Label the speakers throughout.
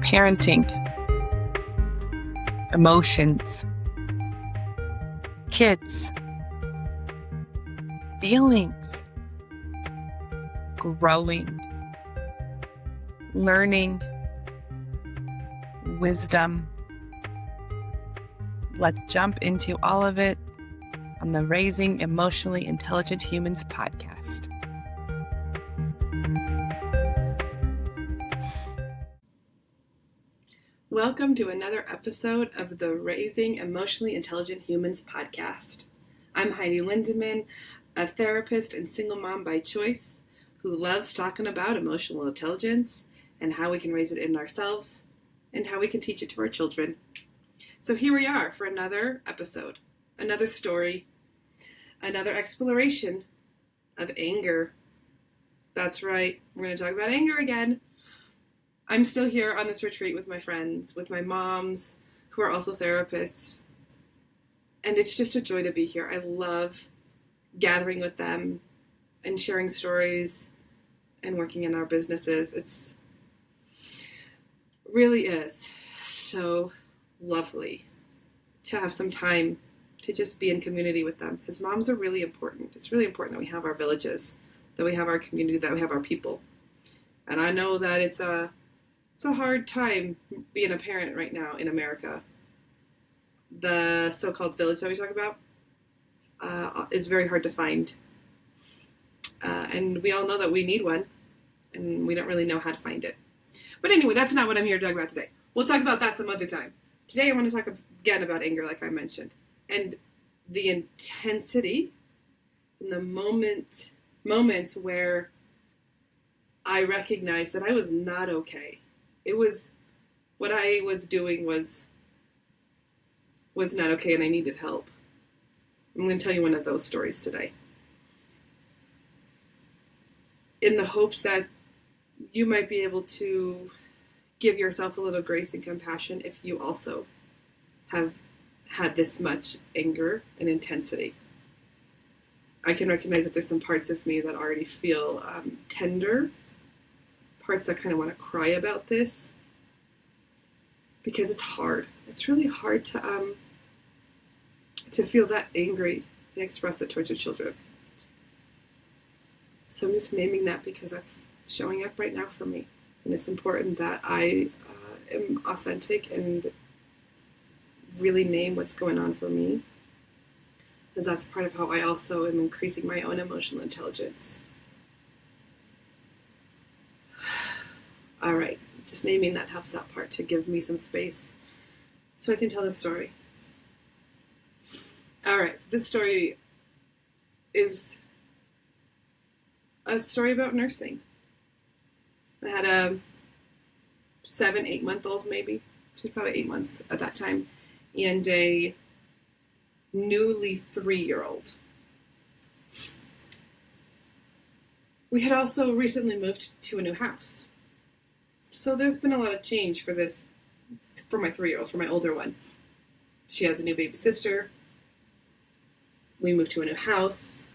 Speaker 1: parenting, emotions, kids, feelings, growing, learning, wisdom. Let's jump into all of it on the Raising Emotionally Intelligent Humans podcast. Welcome to another episode of the Raising Emotionally Intelligent Humans podcast. I'm Heidi Lindemann, a therapist and single mom by choice who loves talking about emotional intelligence and how we can raise it in ourselves and how we can teach it to our children. So here we are for another episode, another story, another exploration of anger. That's right, we're going to talk about anger again. I'm still here on this retreat with my friends, with my moms, who are also therapists. And it's just a joy to be here. I love gathering with them and sharing stories and working in our businesses. It's really is so lovely to have some time to just be in community with them, because moms are really important. It's really important that we have our villages, that we have our community, that we have our people. And I know that it's a hard time being a parent right now in America. The so-called village that we talk about is very hard to find. And we all know that we need one, and we don't really know how to find it. But anyway, that's not what I'm here to talk about today. We'll talk about that some other time. Today I want to talk again about anger, like I mentioned, and the intensity and the moments where I recognized that I was not okay. It was, what I was doing was not okay, and I needed help. I'm going to tell you one of those stories today, in the hopes that you might be able to give yourself a little grace and compassion if you also have had this much anger and intensity. I can recognize that there's some parts of me that already feel tender, parts that kind of want to cry about this, because it's hard. It's really hard to feel that angry and express it towards your children. So I'm just naming that because that's showing up right now for me. And it's important that I am authentic and really name what's going on for me, because that's part of how I also am increasing my own emotional intelligence. All right, just naming that helps that part to give me some space so I can tell this story. All right, so this story is a story about nursing. I had a 7-8 month old, maybe. She was probably 8 months at that time, and a newly 3-year-old. We had also recently moved to a new house. So there's been a lot of change for my 3-year-old, for my older one. She has a new baby sister. We moved to a new house.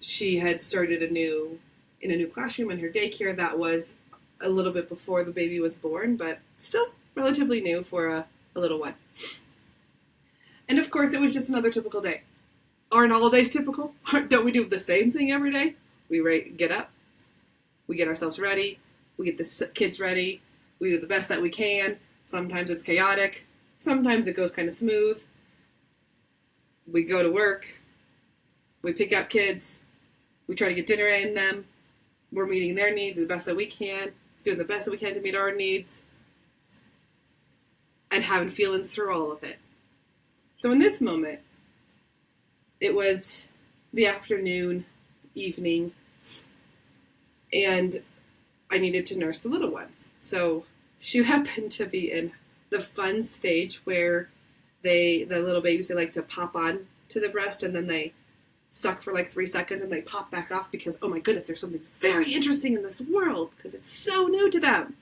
Speaker 1: She had started in a new classroom in her daycare that was a little bit before the baby was born, but still relatively new for a little one. And of course, it was just another typical day. Aren't all days typical? Don't we do the same thing every day? We get up. We get ourselves ready. We get the kids ready. We do the best that we can. Sometimes it's chaotic. Sometimes it goes kind of smooth. We go to work. We pick up kids. We try to get dinner in them. We're meeting their needs the best that we can. Doing the best that we can to meet our needs. And having feelings through all of it. So in this moment, it was the afternoon, evening, and I needed to nurse the little one. So she happened to be in the fun stage where the little babies, they like to pop on to the breast and then they suck for like 3 seconds and they pop back off because, oh my goodness, there's something very interesting in this world because it's so new to them.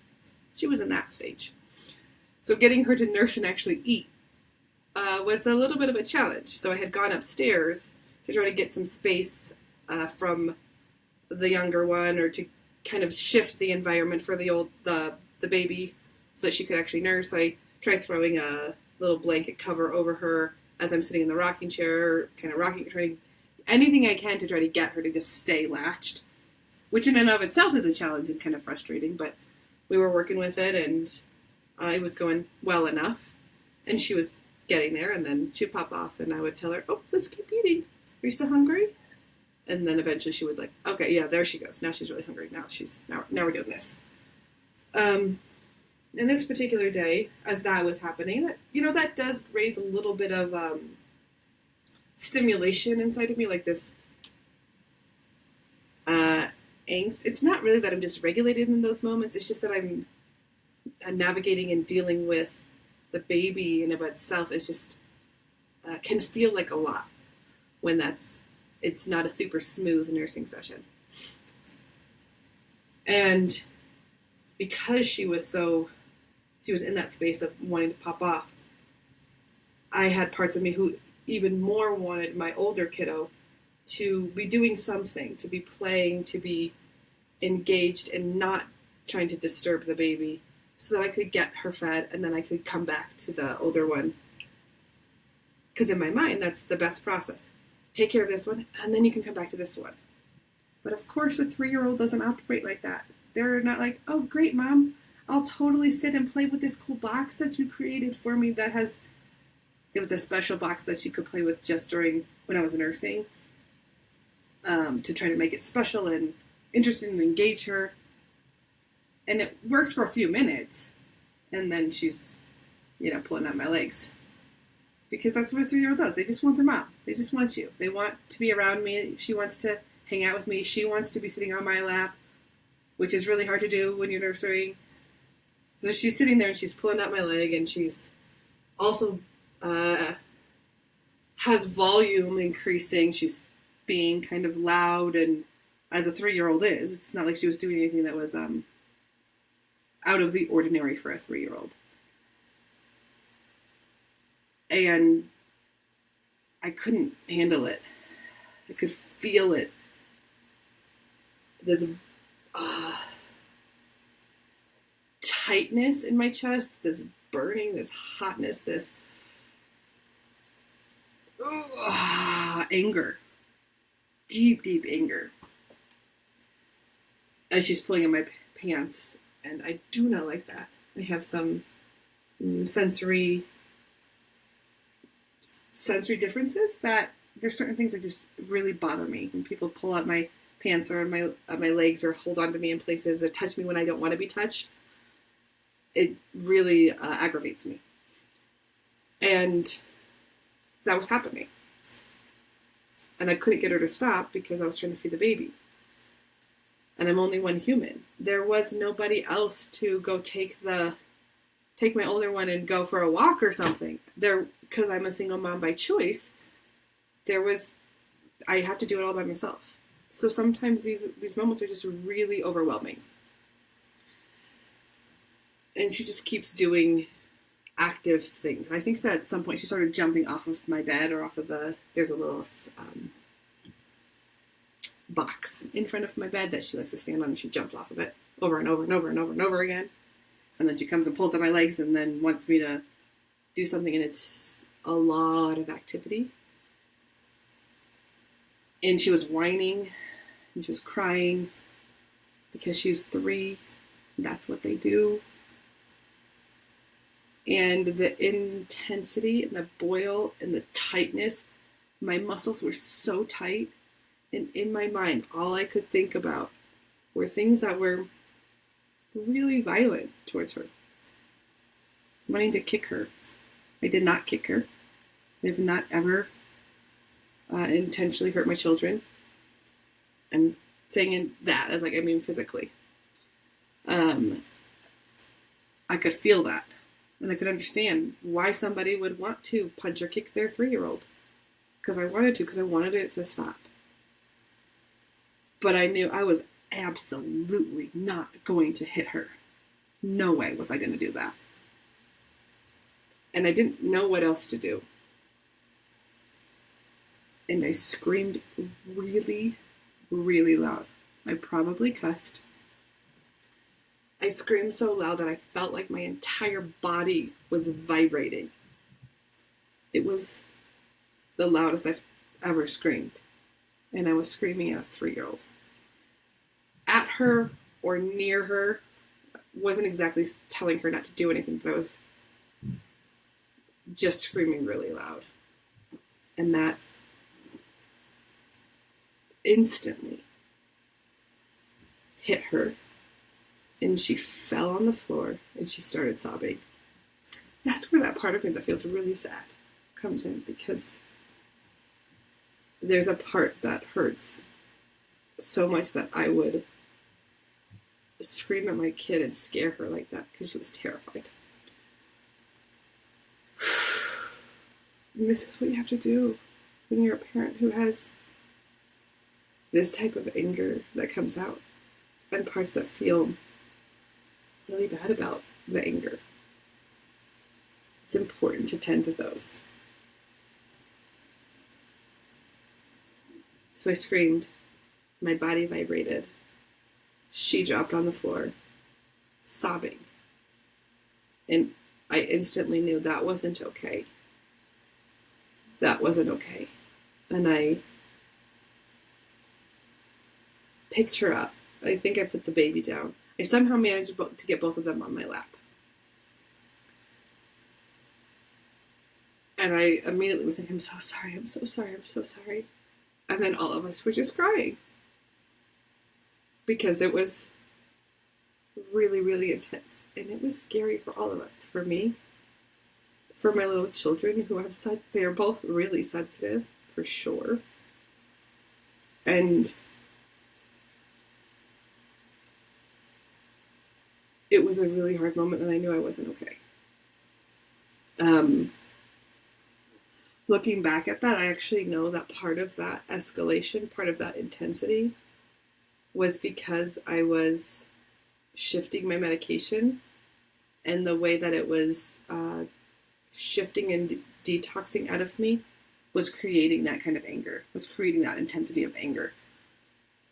Speaker 1: She was in that stage. So getting her to nurse and actually eat was a little bit of a challenge. So I had gone upstairs to try to get some space from the younger one, or to kind of shift the environment for the baby so that she could actually nurse. I tried throwing a little blanket cover over her as I'm sitting in the rocking chair, kind of rocking, trying anything I can to try to get her to just stay latched, which in and of itself is a challenge and kind of frustrating, but we were working with it, and it was going well enough, and she was getting there, and then she'd pop off, and I would tell her, oh, let's keep eating. Are you still hungry? And then eventually she would like, okay, yeah, there she goes. Now she's really hungry. Now we're doing this. In this particular day, as that was happening, that does raise a little bit of stimulation inside of me, like this angst. It's not really that I'm dysregulated in those moments. It's just that I'm navigating and dealing with the baby in and of itself. Is just can feel like a lot when it's not a super smooth nursing session. And because she was in that space of wanting to pop off, I had parts of me who even more wanted my older kiddo to be doing something, to be playing, to be engaged and not trying to disturb the baby, so that I could get her fed and then I could come back to the older one. Because in my mind, that's the best process. Take care of this one, and then you can come back to this one. But of course, a 3-year-old doesn't operate like that. They're not like, oh, great, Mom, I'll totally sit and play with this cool box that you created for me it was a special box that she could play with just during when I was nursing, to try to make it special and interesting and engage her. And it works for a few minutes, and then she's, pulling out my legs. Because that's what a 3-year-old does. They just want their mom. They just want you. They want to be around me. She wants to hang out with me. She wants to be sitting on my lap, which is really hard to do when you're nurturing. So she's sitting there and she's pulling out my leg, and she's also has volume increasing. She's being kind of loud, and as a 3-year-old is. It's not like she was doing anything that was out of the ordinary for a 3-year-old. And I couldn't handle it. I could feel it. There's tightness in my chest, this burning, this hotness, this anger. Deep, deep anger. As she's pulling in my pants, and I do not like that. I have some sensory differences that there's certain things that just really bother me. When people pull out my pants or my legs or hold on to me in places or touch me when I don't want to be touched, it really aggravates me. And that was happening. And I couldn't get her to stop because I was trying to feed the baby. And I'm only one human. There was nobody else to go take my older one and go for a walk or something. Because I'm a single mom by choice, I have to do it all by myself. So sometimes these moments are just really overwhelming. And she just keeps doing active things. I think that at some point she started jumping off of my bed or there's a little box in front of my bed that she likes to stand on, and she jumps off of it over and over and over and over and over again. And then she comes and pulls at my legs and then wants me to do something, and it's a lot of activity. And she was whining and she was crying because she's 3. That's what they do. And the intensity and the boil and the tightness, my muscles were so tight. And in my mind, all I could think about were things that were really violent towards her. Wanting to kick her. I did not kick her. I have not ever intentionally hurt my children. I'm saying that as I mean physically. I could feel that. And I could understand why somebody would want to punch or kick their 3-year-old. Because I wanted it to stop. But I knew I was absolutely not going to hit her. No way was I going to do that. And I didn't know what else to do. And I screamed really, really loud. I probably cussed. I screamed so loud that I felt like my entire body was vibrating. It was the loudest I've ever screamed. And I was screaming at a 3-year-old. At her or near her. Wasn't exactly telling her not to do anything, but I was just screaming really loud. And that instantly hit her. And she fell on the floor and she started sobbing. That's where that part of me that feels really sad comes in, because there's a part that hurts so much that I would scream at my kid and scare her like that because she was terrified. And this is what you have to do when you're a parent who has this type of anger that comes out, and parts that feel really bad about the anger. It's important to tend to those. So I screamed. My body vibrated. She dropped on the floor, sobbing. And I instantly knew that wasn't okay. That wasn't okay. And I picked her up. I think I put the baby down. I somehow managed to get both of them on my lap. And I immediately was like, I'm so sorry, I'm so sorry, I'm so sorry. And then all of us were just crying. Because it was really, really intense. And it was scary for all of us. For me, for my little children who have they are both really sensitive, for sure. And it was a really hard moment, and I knew I wasn't okay. Looking back at that, I actually know that part of that escalation, part of that intensity, was because I was shifting my medication, and the way that it was shifting and detoxing out of me was creating that kind of anger, was creating that intensity of anger.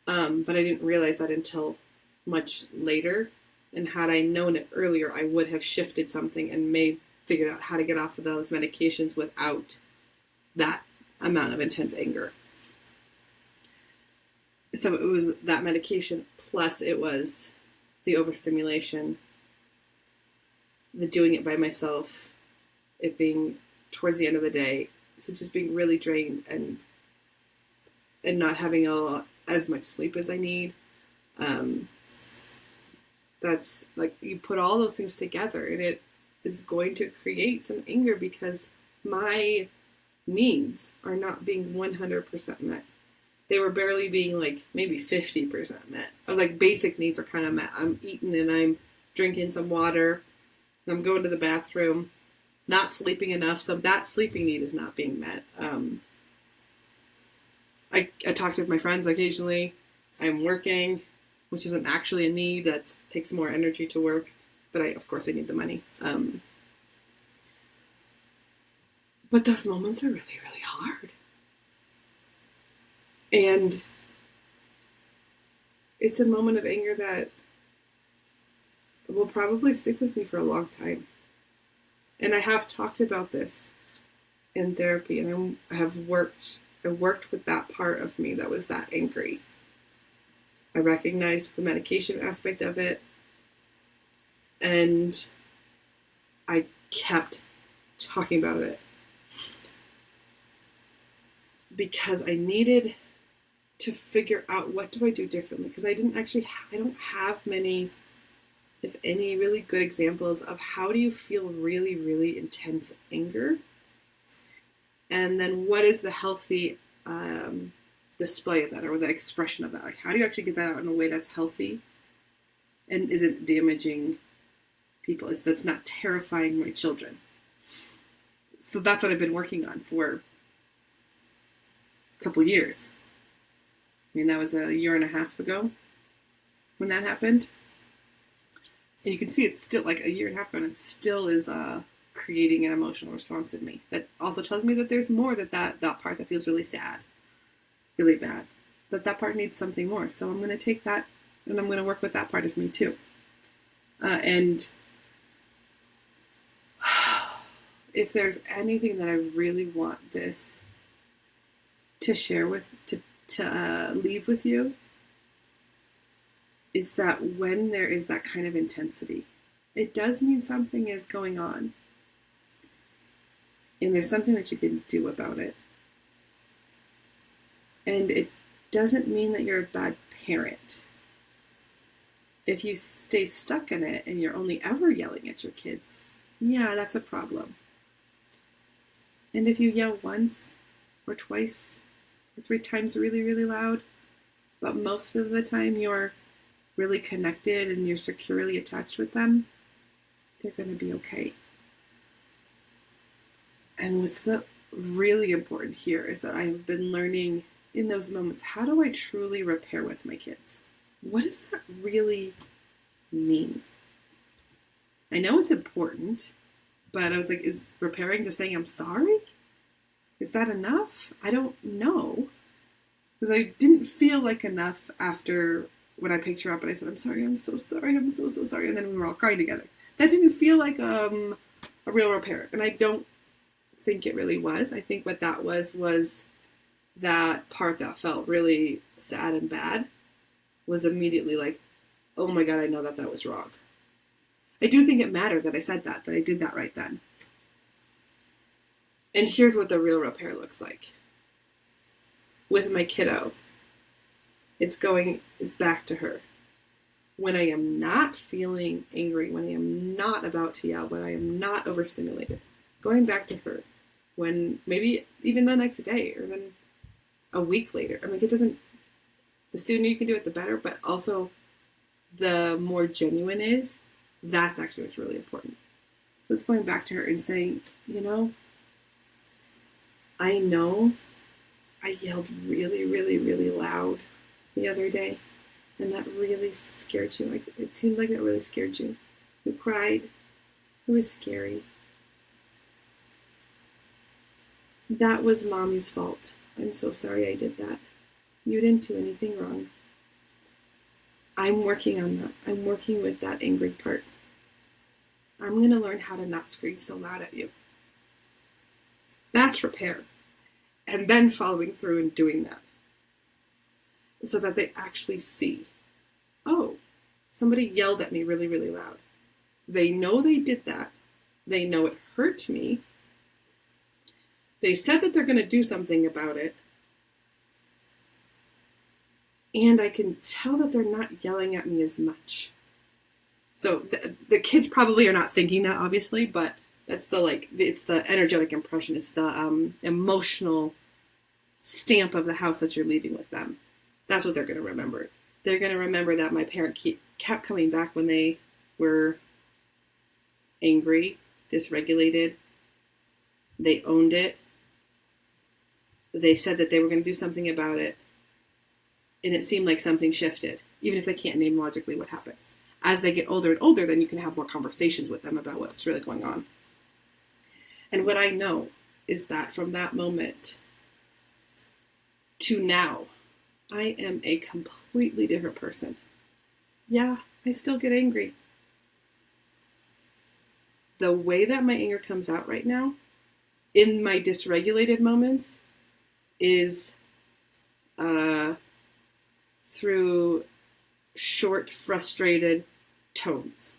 Speaker 1: But I didn't realize that until much later. And had I known it earlier, I would have shifted something and figured out how to get off of those medications without that amount of intense anger. So it was that medication, plus it was the overstimulation, the doing it by myself, it being towards the end of the day. So just being really drained and not having as much sleep as I need. That's like, you put all those things together and it is going to create some anger because my needs are not being 100% met. They were barely being like maybe 50% met. I was like, basic needs are kind of met. I'm eating and I'm drinking some water and I'm going to the bathroom, not sleeping enough. So that sleeping need is not being met. I talk to my friends occasionally. I'm working, which isn't actually a need. That takes more energy to work. But of course I need the money. But those moments are really, really hard. And it's a moment of anger that will probably stick with me for a long time. And I have talked about this in therapy, and I worked with that part of me that was that angry. I recognized the medication aspect of it, and I kept talking about it because I needed to figure out, what do I do differently? Because I don't have many, if any, really good examples of how do you feel really, really intense anger, and then what is the healthy display of that, or the expression of that? Like, how do you actually get that out in a way that's healthy and isn't damaging people, that's not terrifying my children? So that's what I've been working on for a couple years. I mean, that was a year and a half ago when that happened. And you can see it's still like a year and a half ago, and it still is creating an emotional response in me. That also tells me that there's more, that part that feels really sad, really bad, that part needs something more. So I'm going to take that and I'm going to work with that part of me too. And if there's anything that I really want this to share with, to leave with you, is that when there is that kind of intensity, it does mean something is going on. And there's something that you can do about it. And it doesn't mean that you're a bad parent. If you stay stuck in it and you're only ever yelling at your kids, yeah, that's a problem. And if you yell once or twice or 3 times really, really loud, but most of the time you're really connected and you're securely attached with them, they're going to be okay. And what's really important here is that I have been learning in those moments, how do I truly repair with my kids? What does that really mean? I know it's important, but I was like, is repairing just saying I'm sorry? Is that enough? I don't know. Because I didn't feel like enough after when I picked her up and I said, I'm sorry, I'm so sorry, I'm so sorry. And then we were all crying together. That didn't feel like a real repair. And I don't think it really was. I think what that was that part that felt really sad and bad was immediately like, oh my God, I know that was wrong. I do think it mattered that I said that I did that right then. And here's what the real repair looks like. With my kiddo, it's back to her. When I am not feeling angry, when I am not about to yell, when I am not overstimulated, going back to her. When maybe even the next day or then a week later. I mean, the sooner you can do it, the better, but also the more genuine is, that's actually what's really important. So it's going back to her and saying, I know I yelled really, really, really loud the other day, and that really scared you. Like, it seemed like it really scared you. You cried. It was scary. That was Mommy's fault. I'm so sorry I did that. You didn't do anything wrong. I'm working on that. I'm working with that angry part. I'm going to learn how to not scream so loud at you. That's repair. And then following through and doing that. So that they actually see, oh, somebody yelled at me really, really loud. They know they did that. They know it hurt me. They said that they're going to do something about it. And I can tell that they're not yelling at me as much. So the kids probably are not thinking that, obviously, but that's it's the energetic impression. It's the emotional stamp of the house that you're leaving with them. That's what they're going to remember. They're going to remember that my parent kept coming back when they were angry, dysregulated. They owned it. They said that they were going to do something about it. And it seemed like something shifted, even if they can't name logically what happened. As they get older and older, then you can have more conversations with them about what's really going on. And what I know is that from that moment to now, I am a completely different person. Yeah, I still get angry. The way that my anger comes out right now, in my dysregulated moments, is through short, frustrated tones.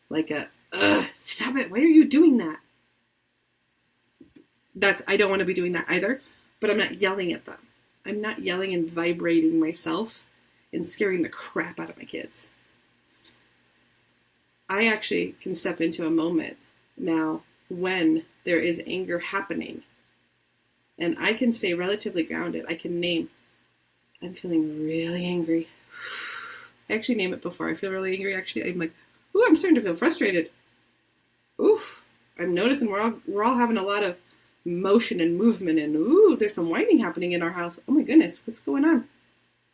Speaker 1: Like stop it, why are you doing that? I don't want to be doing that either, but I'm not yelling at them. I'm not yelling and vibrating myself and scaring the crap out of my kids. I actually can step into a moment now when there is anger happening, and I can stay relatively grounded. I can name, I'm feeling really angry. I actually name it before I feel really angry. Actually, I'm like, ooh, I'm starting to feel frustrated. Ooh, I'm noticing we're all having a lot of motion and movement, and ooh, there's some whining happening in our house. Oh my goodness, what's going on?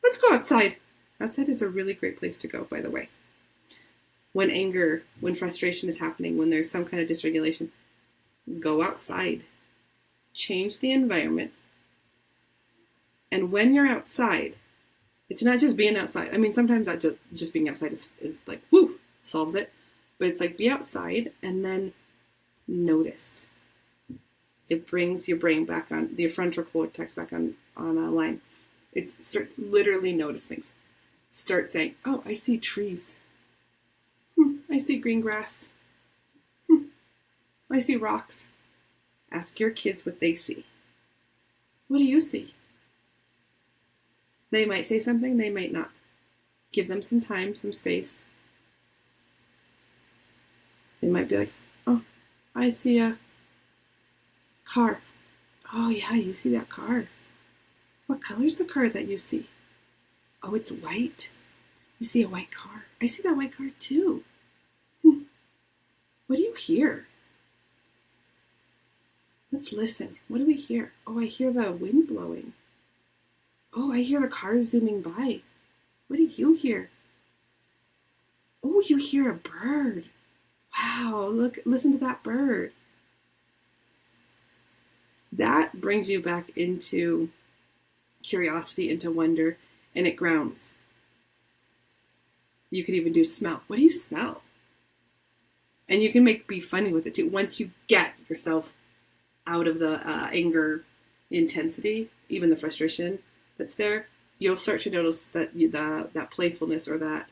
Speaker 1: Let's go outside. Outside is a really great place to go, by the way. When frustration is happening, when there's some kind of dysregulation, go outside. Change the environment. And when you're outside It's not just being outside. I mean, sometimes that just being outside is like, whoo, solves it. But it's like, be outside and then notice. It brings your brain back on, your frontal cortex back on a line. It's literally notice things. Start saying, oh, I see trees. I see green grass. I see rocks. Ask your kids what they see. What do you see? They might say something, they might not. Give them some time, some space. They might be like, oh, I see a car. Oh yeah, you see that car. What color's the car that you see? Oh, it's white. You see a white car. I see that white car too. What do you hear? Let's listen. What do we hear? Oh, I hear the wind blowing. Oh, I hear the cars zooming by. What do you hear? Oh, you hear a bird. Wow, look, listen to that bird. That brings you back into curiosity, into wonder, and it grounds. You could even do smell. What do you smell? And you can be funny with it too. Once you get yourself out of the anger intensity, even the frustration that's there, you'll start to notice that that playfulness or that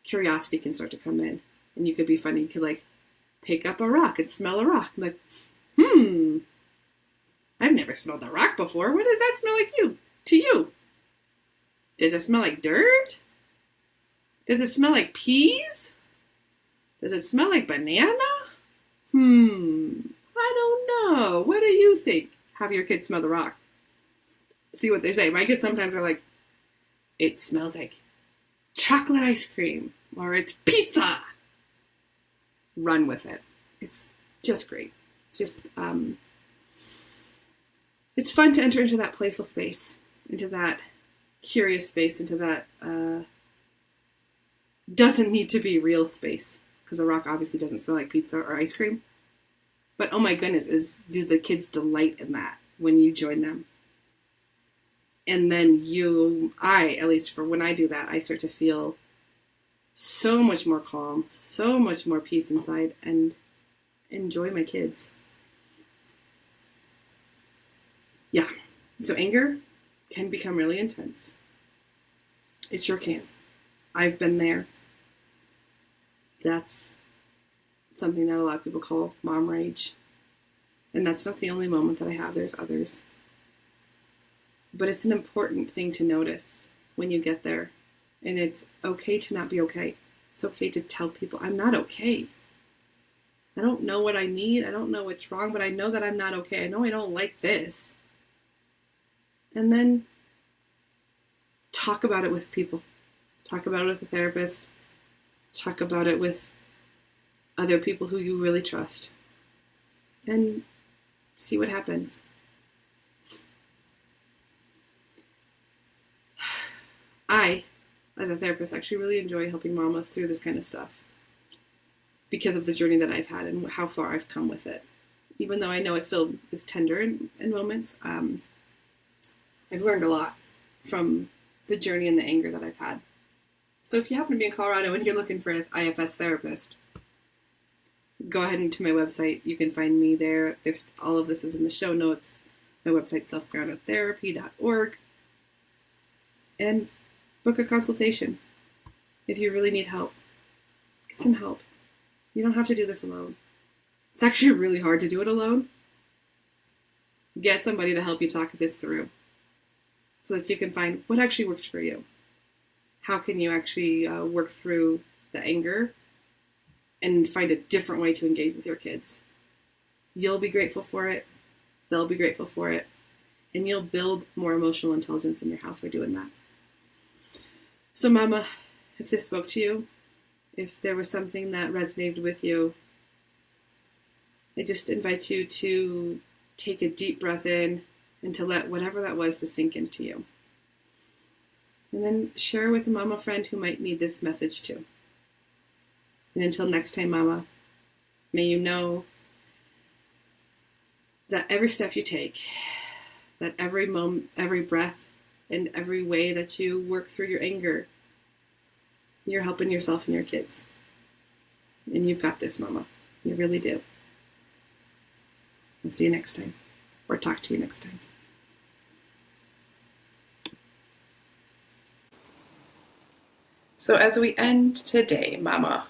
Speaker 1: curiosity can start to come in. And you could be funny. You could like pick up a rock and smell a rock. I'm like, I've never smelled a rock before. What does that smell like to you? Does it smell like dirt? Does it smell like peas? Does it smell like banana? I don't know. What do you think? Have your kids smell the rock. See what they say. My kids sometimes are like, it smells like chocolate ice cream or it's pizza. Run with it. It's just great. It's just, it's fun to enter into that playful space, into that curious space, into that doesn't need to be real space. Because a rock obviously doesn't smell like pizza or ice cream. But oh my goodness, do the kids delight in that when you join them? And then at least for when I do that, I start to feel so much more calm, so much more peace inside, and enjoy my kids. Yeah. So anger can become really intense. It sure can. I've been there. That's something that a lot of people call mom rage. And that's not the only moment that I have. There's others. But it's an important thing to notice when you get there. And it's okay to not be okay. It's okay to tell people, I'm not okay. I don't know what I need. I don't know what's wrong, but I know that I'm not okay. I know I don't like this. And then talk about it with people. Talk about it with a therapist. Talk about it with other people who you really trust. And see what happens. I, as a therapist, actually really enjoy helping mamas through this kind of stuff because of the journey that I've had and how far I've come with it. Even though I know it still is tender in moments, I've learned a lot from the journey and the anger that I've had. So if you happen to be in Colorado and you're looking for an IFS therapist, go ahead into my website. You can find me there. All of this is in the show notes. My website, selfgroundedtherapy.org. And book a consultation. If you really need help, get some help. You don't have to do this alone. It's actually really hard to do it alone. Get somebody to help you talk this through so that you can find what actually works for you. How can you actually work through the anger and find a different way to engage with your kids? You'll be grateful for it. They'll be grateful for it. And you'll build more emotional intelligence in your house by doing that. So Mama, if this spoke to you, if there was something that resonated with you, I just invite you to take a deep breath in and to let whatever that was to sink into you. And then share with a mama friend who might need this message too. And until next time, Mama, may you know that every step you take, that every moment, every breath, in every way that you work through your anger, you're helping yourself and your kids. And you've got this, Mama. You really do. We'll see you next time, or talk to you next time. So as we end today, Mama,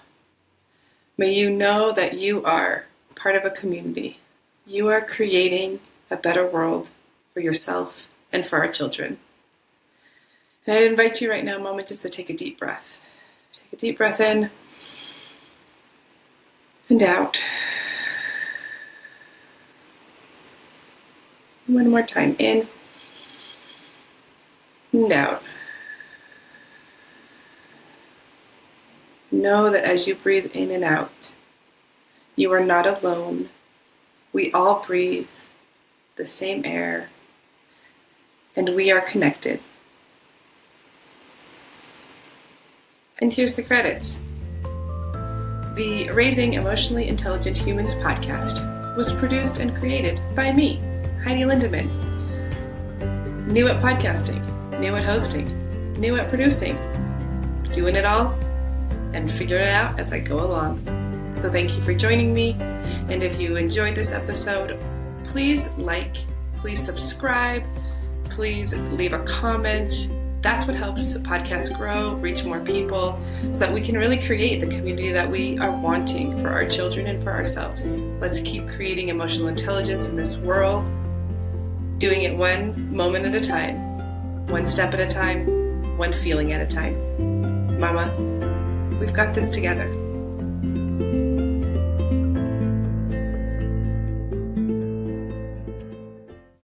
Speaker 1: may you know that you are part of a community. You are creating a better world for yourself and for our children. And I invite you right now, Mama, just to take a deep breath. Take a deep breath in and out. One more time, in and out. Know that as you breathe in and out, you are not alone. We all breathe the same air, and we are connected. And here's the credits. The Raising Emotionally Intelligent Humans podcast was produced and created by me, Heidi Lindemann. New at podcasting, new at hosting, new at producing, doing it all and figuring it out as I go along. So thank you for joining me. And if you enjoyed this episode, please like, please subscribe, please leave a comment. That's what helps the podcast grow, reach more people, so that we can really create the community that we are wanting for our children and for ourselves. Let's keep creating emotional intelligence in this world, doing it one moment at a time, one step at a time, one feeling at a time. Mama, we've got this together.